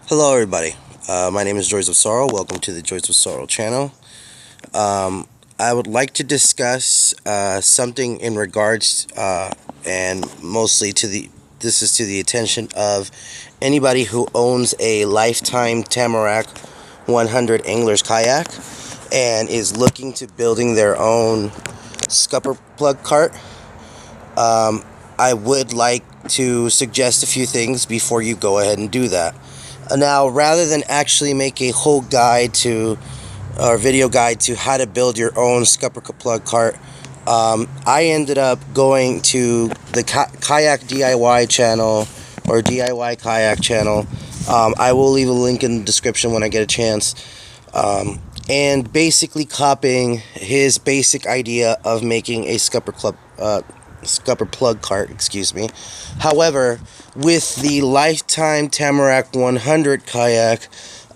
Hello everybody, my name is Joys of Sorrow. Welcome to the Joys of Sorrow channel. I would like to discuss something in regards and mostly this is to the attention of anybody who owns a Lifetime Tamarack 100 Angler's kayak and is looking to building their own Skupper Plug Cart. I would like to suggest a few things before you go ahead and do that. Now, rather than actually make a whole guide to, or video guide to how to build your own Skupper Plug Cart, I ended up going to the Kayak DIY channel, or DIY Kayak channel. I will leave a link in the description when I get a chance. And basically copying his basic idea of making a Skupper Plug Cart, excuse me. However, with the Lifetime Tamarack 100 kayak,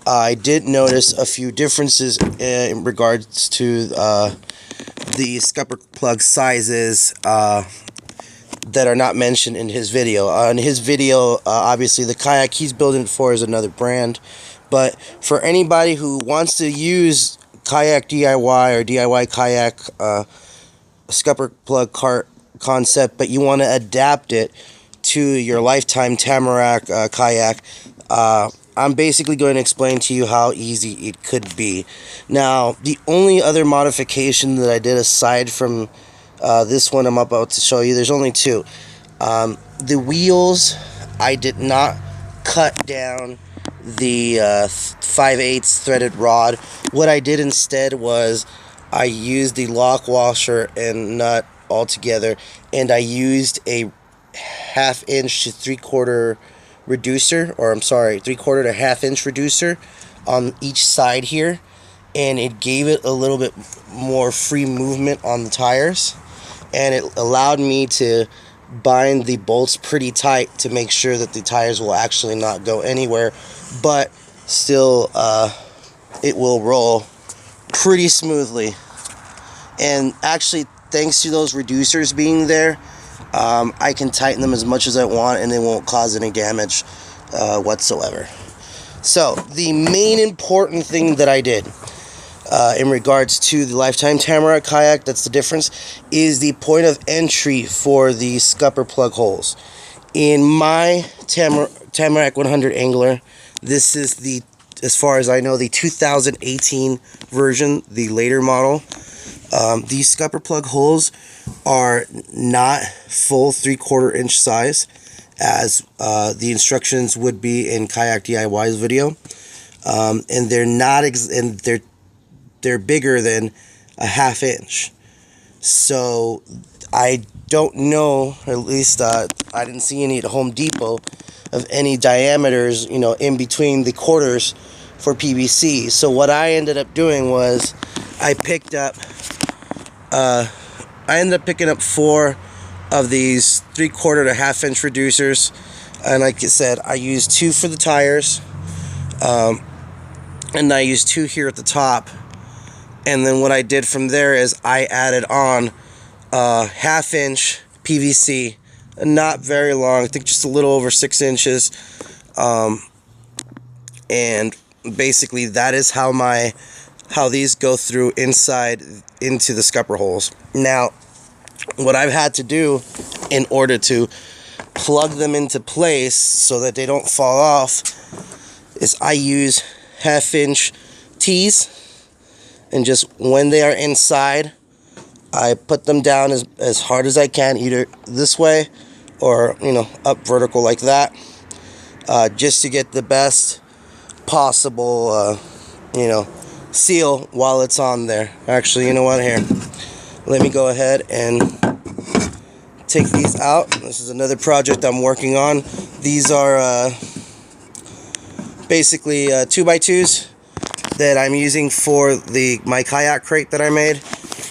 I did notice a few differences in regards to the Skupper plug sizes that are not mentioned in his video. In his video, obviously the kayak he's building for is another brand, but for anybody who wants to use Kayak DIY or DIY kayak Skupper Plug Cart concept, but you want to adapt it to your Lifetime Tamarack kayak, I'm basically going to explain to you how easy it could be. Now, the only other modification that I did aside from this one I'm about to show you, there's only two. The wheels, I did not cut down the 5/8 threaded rod. What I did instead was I used the lock washer and nut all together, and I used a 1/2 inch to 3/4 reducer, or I'm sorry, 3/4 to 1/2 inch reducer on each side here, and it gave it a little bit more free movement on the tires, and it allowed me to bind the bolts pretty tight to make sure that the tires will actually not go anywhere, but still it will roll pretty smoothly. And actually, thanks to those reducers being there, I can tighten them as much as I want and they won't cause any damage whatsoever. So the main important thing that I did in regards to the Lifetime Tamarack kayak, that's the difference, is the point of entry for the Scupper plug holes. In my Tamarack 100 Angler, this is the, as far as I know, the 2018 version, the later model. These Scupper plug holes are not full 3/4 inch size as the instructions would be in Kayak DIY's video, and they're not they're bigger than a 1/2 inch. So I don't know, or at least I didn't see any at Home Depot of any diameters, you know, in between the quarters for PVC. So what I ended up doing was I ended up picking up 4 of these 3/4 to 1/2 inch reducers, and like I said, I used 2 for the tires, and I used 2 here at the top. And then what I did from there is I added on 1/2 inch PVC, not very long, I think just a little over 6 inches, and basically that is how these go through inside into the scupper holes. Now, what I've had to do in order to plug them into place so that they don't fall off is I use 1/2 inch tees, and just when they are inside, I put them down as hard as I can, either this way or, you know, up vertical like that, just to get the best possible you know, seal while it's on there. Actually, you know what, here, let me go ahead and take these out. This is another project I'm working on. These are basically 2x2s that I'm using for my kayak crate that I made.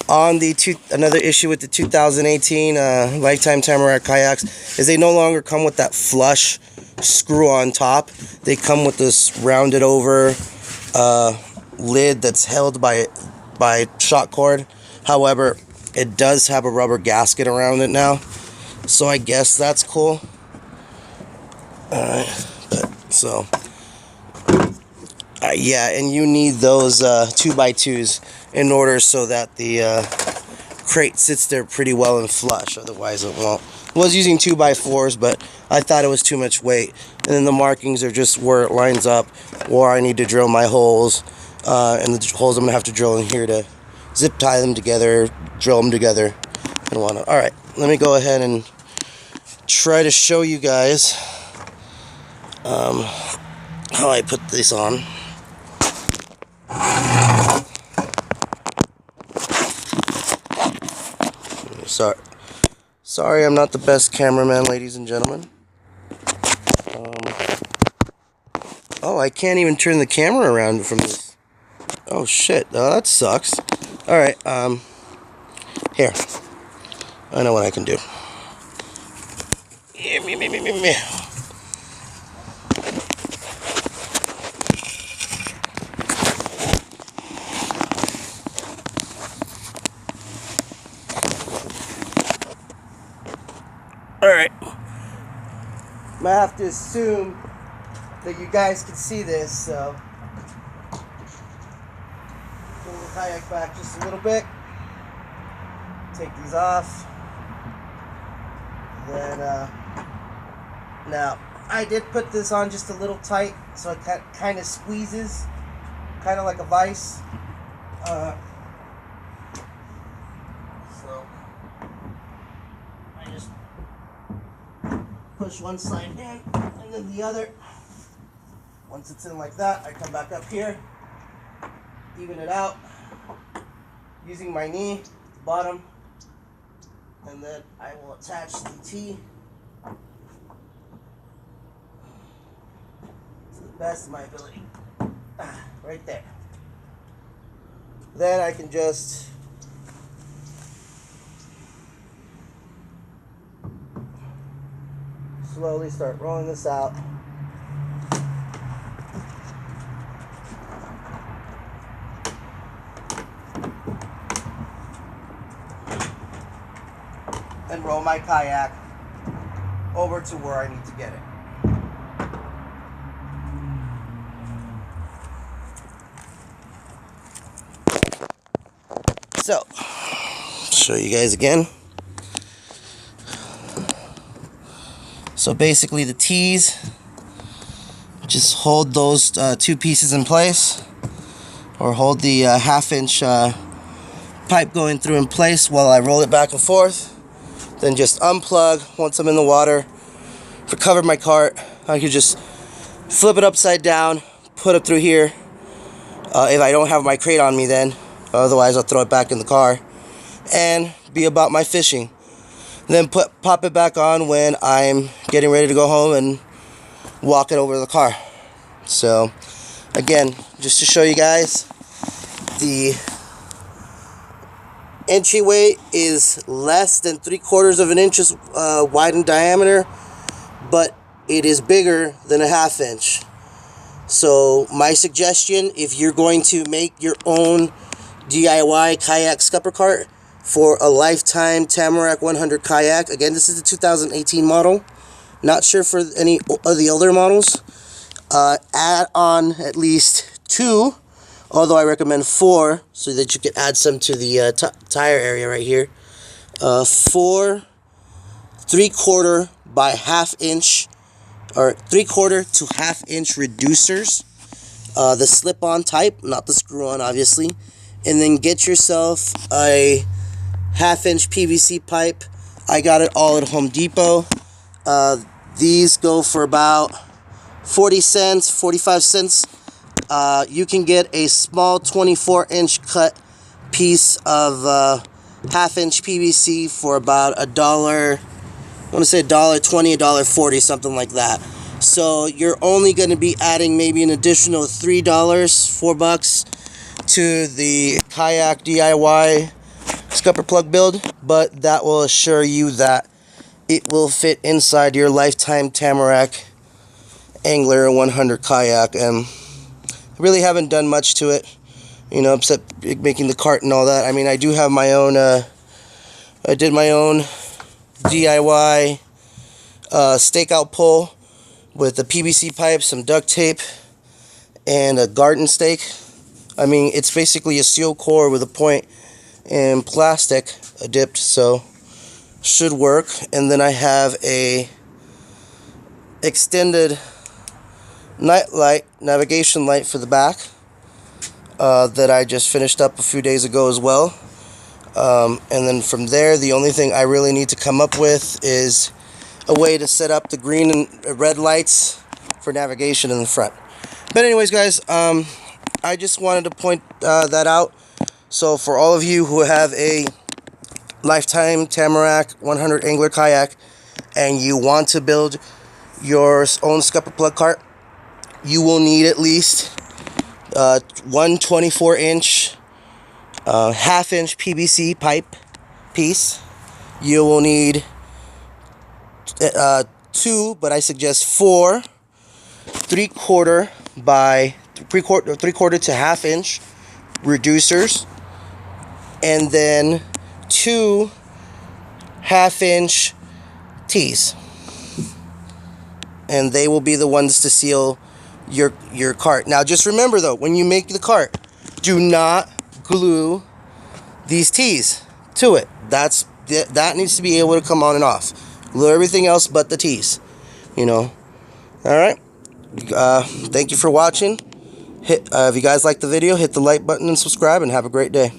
On the another issue with the 2018 Lifetime Tamarack kayaks is they no longer come with that flush screw on top. They come with this rounded over lid that's held by shock cord. However, it does have a rubber gasket around it now, so I guess that's cool. Alright, so Yeah, and you need those 2x2s in order so that the crate sits there pretty well and flush, otherwise it won't. I was using 2x4s, but I thought it was too much weight. And then the markings are just where it lines up, or I need to drill my holes, and the holes I'm going to have to drill in here to zip tie them together, drill them together, and whatnot. Alright, let me go ahead and try to show you guys how I put this on. Sorry, I'm not the best cameraman, ladies and gentlemen. Oh, I can't even turn the camera around from this. Oh shit, that sucks. Alright, here. I know what I can do. Alright. I'm gonna have to assume that you guys can see this, so pull the kayak back just a little bit. Take these off. Then, now, I did put this on just a little tight, so it kind of squeezes, kind of like a vise. So, I just push one side in, and then the other. Once it's in like that, I come back up here, even it out, using my knee at the bottom, and then I will attach the tee to the best of my ability, right there. Then I can just slowly start rolling this out. And roll my kayak over to where I need to get it. So, show you guys again. So basically the tees, just hold those two pieces in place, or hold the half-inch pipe going through in place while I roll it back and forth. Then just unplug once I'm in the water. For cover my cart, I could just flip it upside down, put it through here. If I don't have my crate on me then, otherwise I'll throw it back in the car, and be about my fishing. Then pop it back on when I'm getting ready to go home and walk it over to the car. So again, just to show you guys, the entryway is less than 3/4 of an inch wide in diameter, but it is bigger than a 1/2 inch. So my suggestion, if you're going to make your own DIY kayak scupper cart for a Lifetime Tamarack 100 kayak, again this is the 2018 model, not sure for any of the older models, add on at least 2, although I recommend 4, so that you can add some to the tire area right here. 4 3/4 by 1/2 inch, or 3/4 to 1/2 inch reducers, the slip-on type, not the screw-on obviously. And then get yourself a 1/2 inch PVC pipe. I got it all at Home Depot. These go for about 40 cents, 45 cents. You can get a small 24-inch cut piece of 1/2 inch PVC for about $1. I want to say $1.20, $1.40, something like that. So you're only going to be adding maybe an additional $3, $4 to the KayakDIY Skupper Plug build, but that will assure you that it will fit inside your Lifetime Tamarack Angler 100 kayak. And really haven't done much to it, you know, except making the cart and all that. I mean, I do have my own, I did my own DIY stakeout pole with the PVC pipe, some duct tape, and a garden stake. I mean, it's basically a steel core with a point in plastic dipped, so should work. And then I have a extended night light, navigation light for the back that I just finished up a few days ago as well. And then from there, the only thing I really need to come up with is a way to set up the green and red lights for navigation in the front. But anyways, guys, I just wanted to point that out. So for all of you who have a Lifetime Tamarack 100 Angler kayak and you want to build your own Skupper Plug Cart, you will need at least one 24-inch half-inch PVC pipe piece. You will need two, but I suggest four 3/4 by 3/4 to half-inch reducers, and then two half-inch tees, and they will be the ones to seal your cart. Now just remember though, when you make the cart, do not glue these tees to it. That needs to be able to come on and off. Glue everything else but the tees, you know. Alright, thank you for watching. If you guys like the video, hit the like button and subscribe, and have a great day.